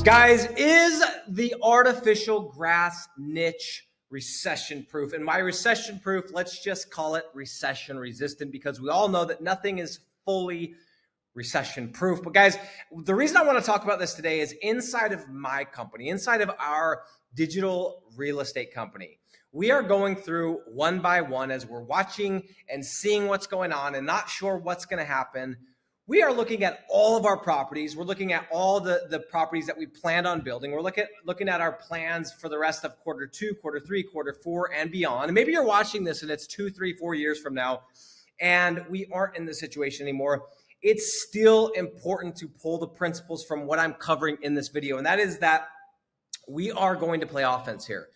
Guys, is the artificial grass niche recession proof? And by recession proof, let's just call it recession resistant, because we all know that nothing is fully recession proof. But guys, the reason I want to talk about this today is inside of my company, inside of our digital real estate company, we are going through one by one as we're watching and seeing what's going on and not sure what's going to happen. We are looking at all of our properties. We're looking at all the properties that we planned on building. We're looking at our plans for the rest of quarter 2, quarter 3, quarter 4, and beyond. And maybe you're watching this and it's 2, 3, 4 years from now, and we aren't in this situation anymore. It's still important to pull the principles from what I'm covering in this video. And that is that we are going to play offense here.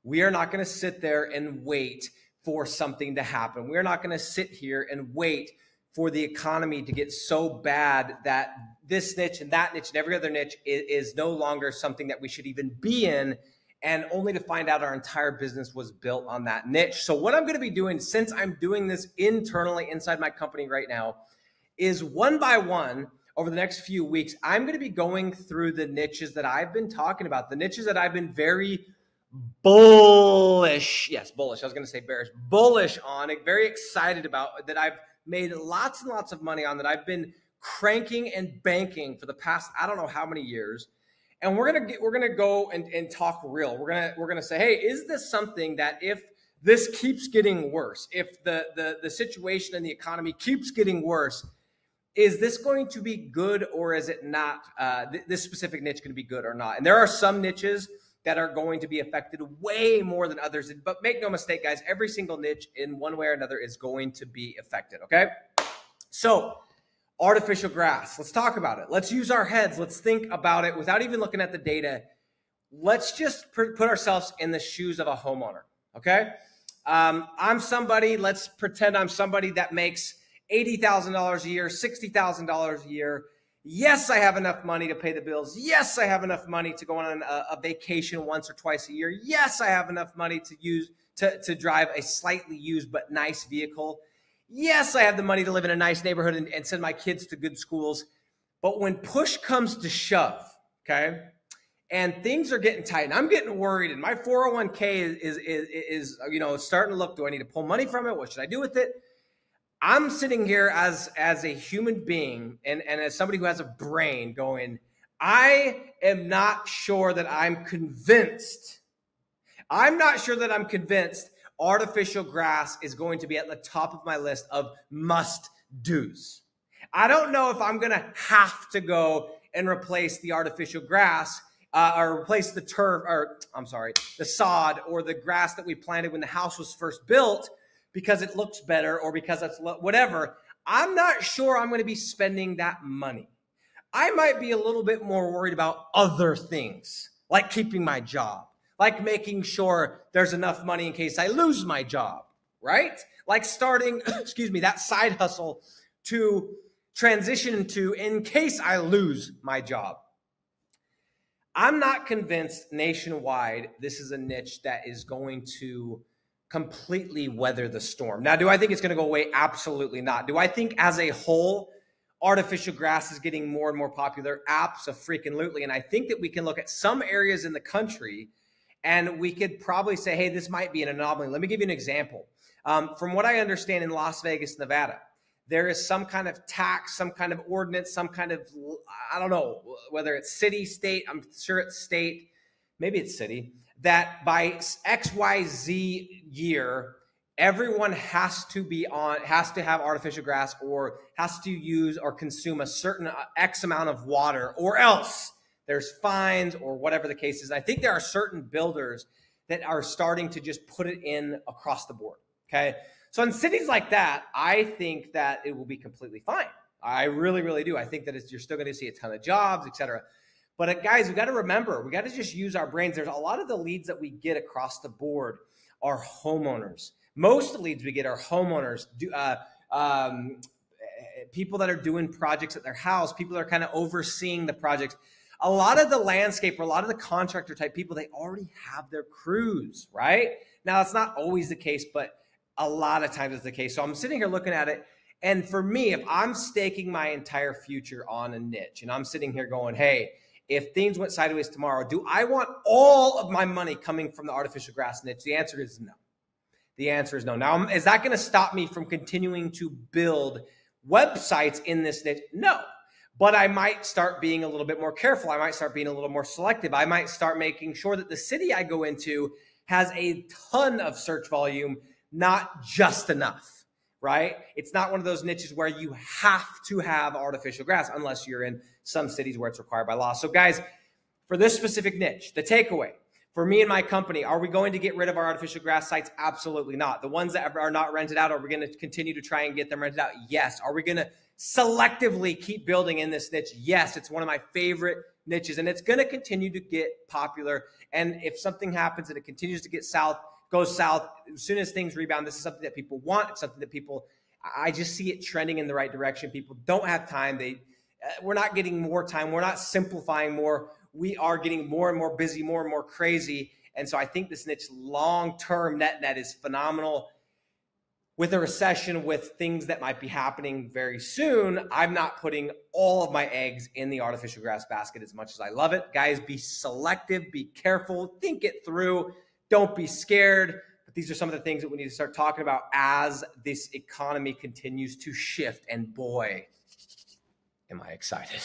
We are not going to sit there and wait for something to happen. We're not going to sit here and wait for the economy to get so bad that this niche and that niche and every other niche is no longer something that we should even be in, and only to find out our entire business was built on that niche. So what I'm going to be doing, since I'm doing this internally inside my company right now, is one by one over the next few weeks, I'm going to be going through the niches that I've been talking about, the niches that I've been very bullish. Yes, bullish. I was going to say bearish. Bullish on, very excited about, that I've made lots and lots of money on, that I've been cranking and banking for the past, I don't know how many years. And we're gonna go and talk real. We're gonna say, hey, is this something that if this keeps getting worse, if the situation in the economy keeps getting worse, is this going to be good, or is it not? This specific niche going to be good or not? And there are some niches that are going to be affected way more than others. But make no mistake, guys, every single niche in one way or another is going to be affected, okay? So artificial grass, let's talk about it. Let's use our heads. Let's think about it without even looking at the data. Let's just put ourselves in the shoes of a homeowner, okay? I'm somebody, let's pretend I'm somebody that makes $80,000 a year, $60,000 a year. Yes, I have enough money to pay the bills. Yes, I have enough money to go on a vacation once or twice a year. Yes, I have enough money to use to drive a slightly used but nice vehicle. Yes, I have the money to live in a nice neighborhood and send my kids to good schools. But when push comes to shove, okay, and things are getting tight, and I'm getting worried, and my 401k is starting to look, do I need to pull money from it? What should I do with it? I'm sitting here as a human being and as somebody who has a brain going, I am not sure that I'm convinced. I'm not sure that I'm convinced artificial grass is going to be at the top of my list of must-dos. I don't know if I'm going to have to go and replace the artificial grass or replace the turf, or I'm sorry, the sod or the grass that we planted when the house was first built, because it looks better or because that's whatever. I'm not sure I'm going to be spending that money. I might be a little bit more worried about other things, like keeping my job, like making sure there's enough money in case I lose my job, right? Like starting, that side hustle to transition into in case I lose my job. I'm not convinced nationwide this is a niche that is going to completely weather the storm. Now, do I think it's going to go away? Absolutely not. Do I think as a whole, artificial grass is getting more and more popular? Abso-freaking-lutely. And I think that we can look at some areas in the country and we could probably say, hey, this might be an anomaly. Let me give you an example. From what I understand, in Las Vegas, Nevada, there is some kind of tax, some kind of ordinance, some kind of, I don't know, whether it's city, state, I'm sure it's state, maybe it's city, that by XYZ year, everyone has to have artificial grass or has to use or consume a certain X amount of water, or else there's fines or whatever the case is. I think there are certain builders that are starting to just put it in across the board, okay? So in cities like that, I think that it will be completely fine. I really, really do. I think that you're still going to see a ton of jobs, et cetera. But guys, we got to remember, we got to just use our brains. There's a lot of the leads that we get across the board are homeowners. Most of the leads we get are homeowners, people that are doing projects at their house, people that are kind of overseeing the projects. A lot of the landscaper, a lot of the contractor type people, they already have their crews, right? Now, that's not always the case, but a lot of times it's the case. So I'm sitting here looking at it, and for me, if I'm staking my entire future on a niche, and I'm sitting here going, hey, if things went sideways tomorrow, do I want all of my money coming from the artificial grass niche? The answer is no. The answer is no. Now, is that going to stop me from continuing to build websites in this niche? No. But I might start being a little bit more careful. I might start being a little more selective. I might start making sure that the city I go into has a ton of search volume, not just enough, right? It's not one of those niches where you have to have artificial grass unless you're in some cities where it's required by law. So guys, for this specific niche, the takeaway for me and my company, are we going to get rid of our artificial grass sites? Absolutely not. The ones that are not rented out, are we going to continue to try and get them rented out? Yes. Are we going to selectively keep building in this niche? Yes. It's one of my favorite niches, and it's going to continue to get popular. And if something happens and it continues to get goes south, as soon as things rebound, this is something that people want. It's something that I just see it trending in the right direction. People don't have time. We're not getting more time. We're not simplifying more. We are getting more and more busy, more and more crazy. And so I think this niche long-term net is phenomenal. With a recession, with things that might be happening very soon, I'm not putting all of my eggs in the artificial grass basket as much as I love it. Guys, be selective, be careful, think it through. Don't be scared. But these are some of the things that we need to start talking about as this economy continues to shift. And boy, am I excited.